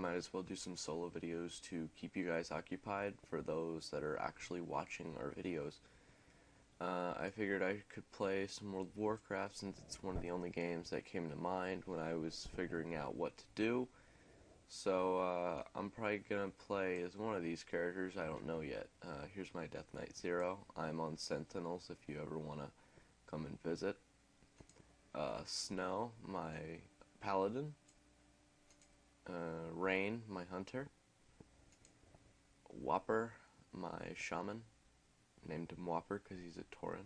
might as well do some solo videos to keep you guys occupied for those that are actually watching our videos. I figured I could play some World of Warcraft since it's one of the only games that came to mind when I was figuring out what to do. So I'm probably going to play as one of these characters, I don't know yet. Here's my Death Knight 0. I'm on Sentinels if you ever want to come and visit. Snow, my Paladin. Rain, my Hunter. Whopper, my Shaman. Named him Whopper because he's a Tauren.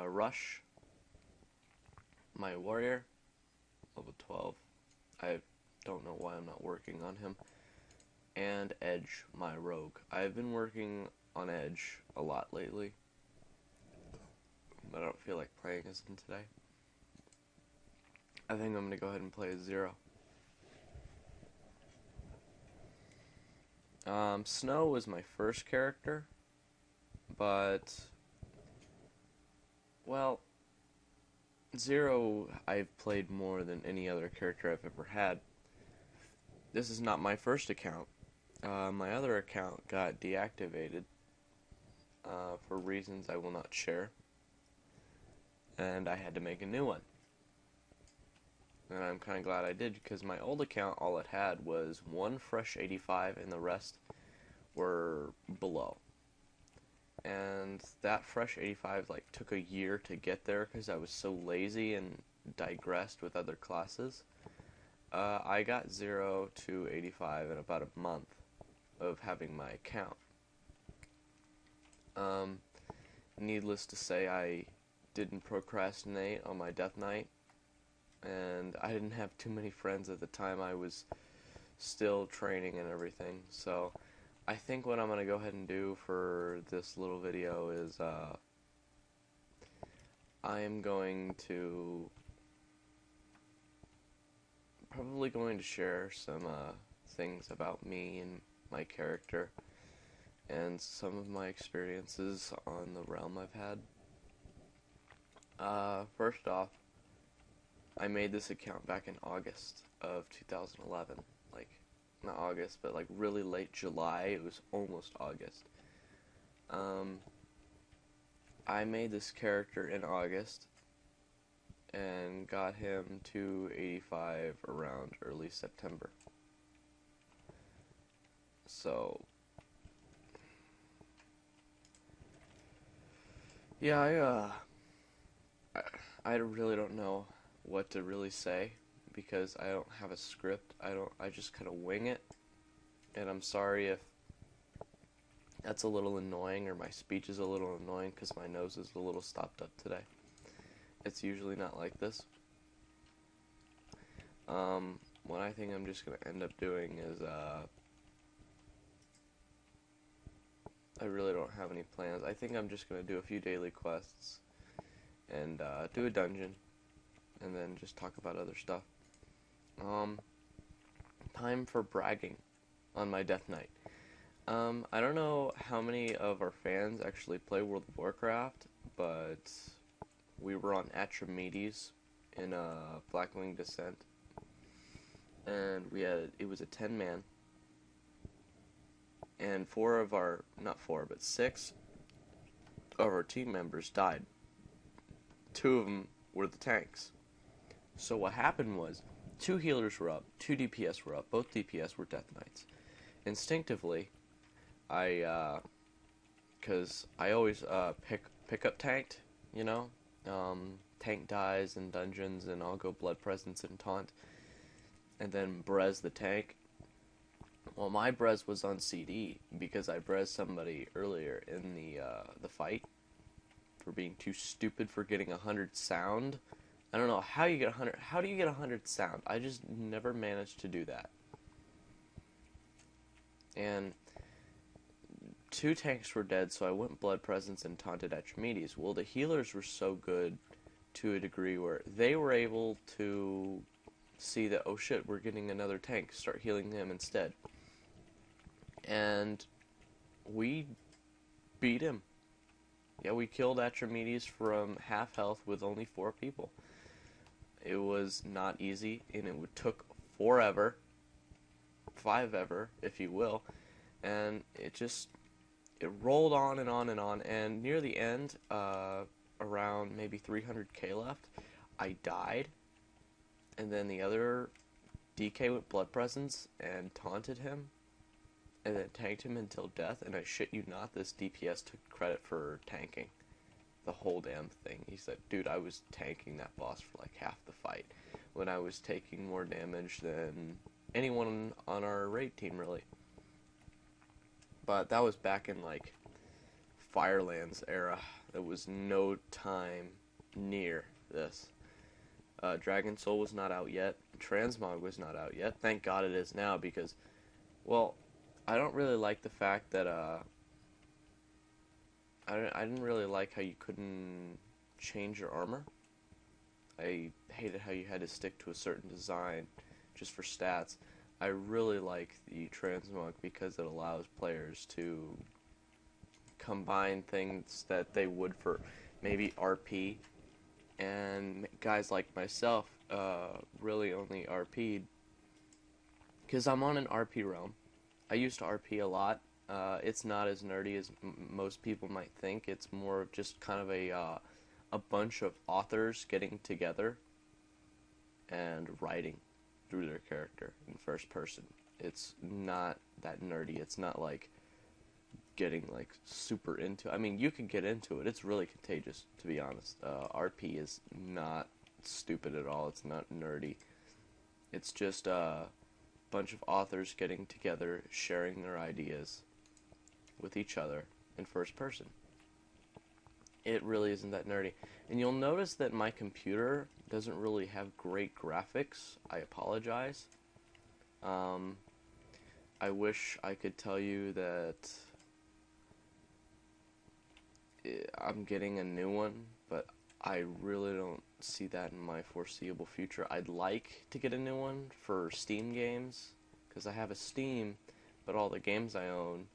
Rush, my Warrior. Level 12. I don't know why I'm not working on him. And Edge, my Rogue. I've been working on Edge a lot lately, but I don't feel like playing as him today. I think I'm going to go ahead and play as Zero. Snow was my first character, but, well, Zero I've played more than any other character I've ever had. This is not my first account. My other account got deactivated for reasons I will not share, and I had to make a new one. And I'm kind of glad I did, because my old account, all it had was one fresh 85 and the rest were below. And that fresh 85 took a year to get there because I was so lazy and digressed with other classes. I got 0 to 85 in about a month of having my account. Needless to say, I didn't procrastinate on my Death Knight. And I didn't have too many friends at the time. I was still training and everything. So I think what I'm going to go ahead and do for this little video is I am going to probably going to share some things about me and my character and some of my experiences on the realm I've had. First off, I made this account back in August of 2011. Not August, but really late July. It was almost August. I made this character in August and got him to 85 around early September. So, yeah, I really don't know what to really say, because I don't have a script. I just kind of wing it, and I'm sorry if that's a little annoying or my speech is a little annoying because my nose is a little stopped up today. It's usually not like this. What I think I'm just going to end up doing is, I really don't have any plans. I think I'm just going to do a few daily quests and do a dungeon, and then just talk about other stuff. Time for bragging on my Death Knight. I don't know how many of our fans actually play World of Warcraft, but we were on Atramedes in Blackwing Descent, and it was a 10-man, and six of our team members died. 2 of them were the tanks. So what happened was, 2 healers were up, 2 DPS were up, both DPS were Death Knights. Instinctively, because I always pick up tanked, tank dies in dungeons, and I'll go Blood Presence and Taunt, and then Brez the tank. Well, my Brez was on CD, because I Brez somebody earlier in the fight, for being too stupid for getting 100 sound. I don't know how you get 100. How do you get 100 sound? I just never managed to do that. And 2 tanks were dead, so I went Blood Presence and taunted Atramedes. Well, the healers were so good to a degree where they were able to see that, oh shit, we're getting another tank, start healing him instead. And we beat him. Yeah, we killed Atramedes from half health with only 4 people. It was not easy, and it took forever, 5 ever, if you will, and it rolled on and on and on, and near the end, around maybe 300k left, I died, and then the other DK with blood presence and taunted him, and then tanked him until death, and I shit you not, this DPS took credit for tanking the whole damn thing. He said, dude, I was tanking that boss for like half the fight, when I was taking more damage than anyone on our raid team, really. But that was back in, like, Firelands era. There was no time near this. Dragon Soul was not out yet. Transmog was not out yet. Thank God it is now, because, well, I don't really like the fact that, I didn't really like how you couldn't change your armor. I hated how you had to stick to a certain design just for stats. I really like the Transmog because it allows players to combine things that they would for maybe RP, and guys like myself really only RP'd because I'm on an RP realm. I used to RP a lot. It's not as nerdy as most people might think. It's more of just kind of a bunch of authors getting together and writing through their character in first person. It's not that nerdy. It's not like getting like super into. I mean, you can get into it. It's really contagious, to be honest. RP is not stupid at all. It's not nerdy. It's just a bunch of authors getting together, sharing their ideas with each other in first person. It really isn't that nerdy. And you'll notice that my computer doesn't really have great graphics. I apologize. I wish I could tell you that I'm getting a new one, but I really don't see that in my foreseeable future. I'd like to get a new one for Steam games, because I have a Steam, but all the games I own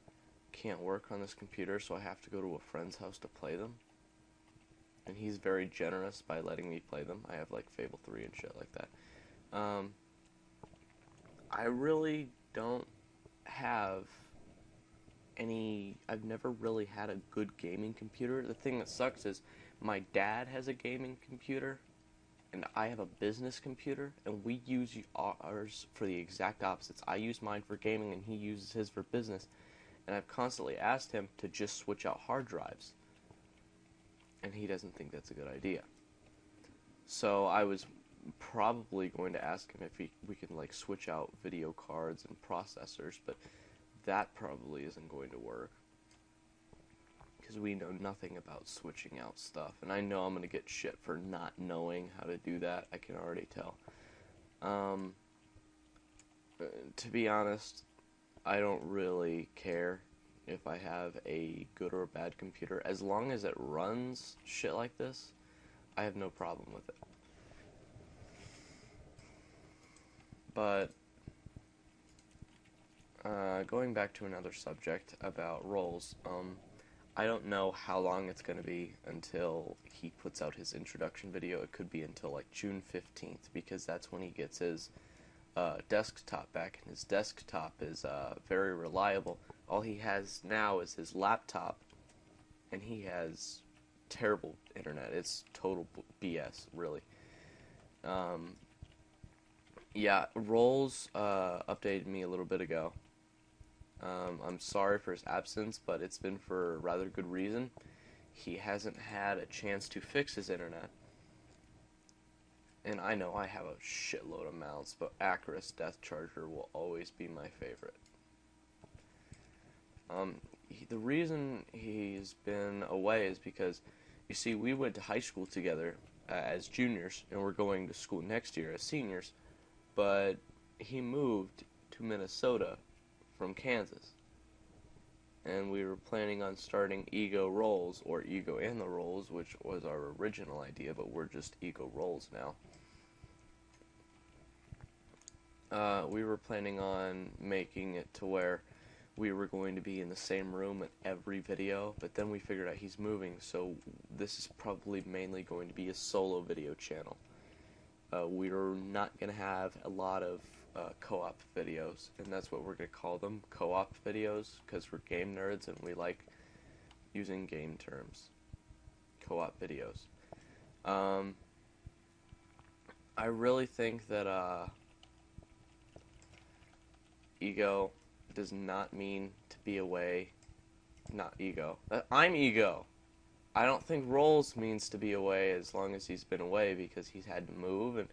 can't work on this computer, so I have to go to a friend's house to play them. And he's very generous by letting me play them. I have like Fable 3 and shit like that. I really don't have I've never really had a good gaming computer. The thing that sucks is my dad has a gaming computer and I have a business computer, and we use ours for the exact opposites. I use mine for gaming and he uses his for business, and I've constantly asked him to just switch out hard drives, and he doesn't think that's a good idea. So I was probably going to ask him if we can like switch out video cards and processors, but that probably isn't going to work because we know nothing about switching out stuff, and I know I'm going to get shit for not knowing how to do that. I can already tell. To be honest, I don't really care if I have a good or a bad computer. As long as it runs shit like this, I have no problem with it. But going back to another subject about roles, I don't know how long it's going to be until he puts out his introduction video. It could be until like June 15th, because that's when he gets his desktop back, and his desktop is very reliable. All he has now is his laptop, and he has terrible internet. It's total BS, really. Yeah, Rolls updated me a little bit ago. I'm sorry for his absence, but it's been for a rather good reason. He hasn't had a chance to fix his internet. And I know I have a shitload of mounts, but Acrius Death Charger will always be my favorite. The reason he's been away is because, you see, we went to high school together as juniors, and we're going to school next year as seniors, but he moved to Minnesota from Kansas, and we were planning on starting Ego Rolls, or Ego and the Rolls, which was our original idea, but we're just Ego Rolls now. We were planning on making it to where we were going to be in the same room at every video, but then we figured out he's moving, so this is probably mainly going to be a solo video channel. We're not going to have a lot of co-op videos, and that's what we're going to call them, co-op videos, because we're game nerds and we like using game terms. Co-op videos. I really think that ego does not mean to be away. Not ego. I'm ego. I don't think Rolls means to be away as long as he's been away, because he's had to move, and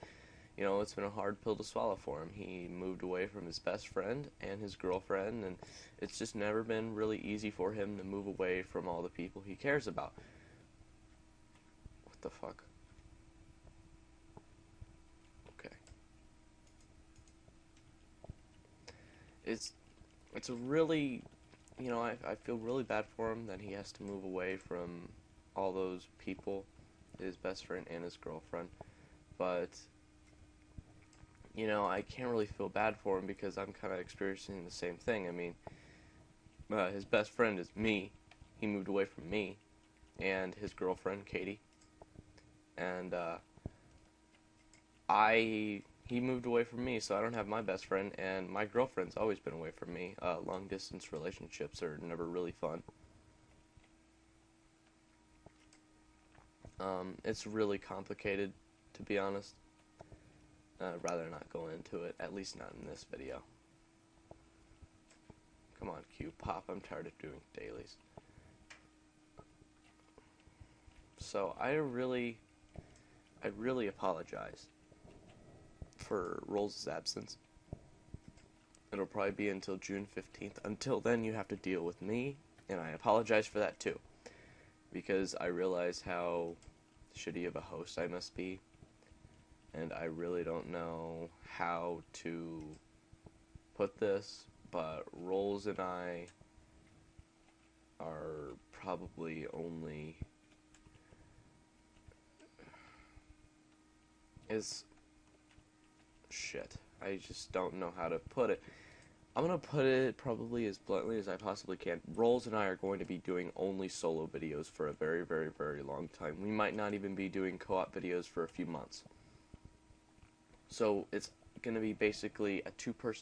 you know, it's been a hard pill to swallow for him. He moved away from his best friend and his girlfriend, and it's just never been really easy for him to move away from all the people he cares about. What the fuck? Okay. It's a really, you know, I feel really bad for him that he has to move away from all those people, his best friend and his girlfriend, but you know, I can't really feel bad for him because I'm kind of experiencing the same thing. I mean, his best friend is me. He moved away from me and his girlfriend, Katie. And he moved away from me, so I don't have my best friend, and my girlfriend's always been away from me. Long-distance relationships are never really fun. It's really complicated, to be honest. I'd rather not go into it, at least not in this video. Come on, Q, pop, I'm tired of doing dailies. So, I really apologize for Rolls' absence. It'll probably be until June 15th. Until then, you have to deal with me, and I apologize for that too. Because I realize how shitty of a host I must be. And I really don't know how to put this, but Rolls and I are probably only shit. I just don't know how to put it. I'm gonna put it probably as bluntly as I possibly can. Rolls and I are going to be doing only solo videos for a very, very, very long time. We might not even be doing co-op videos for a few months. So it's going to be basically a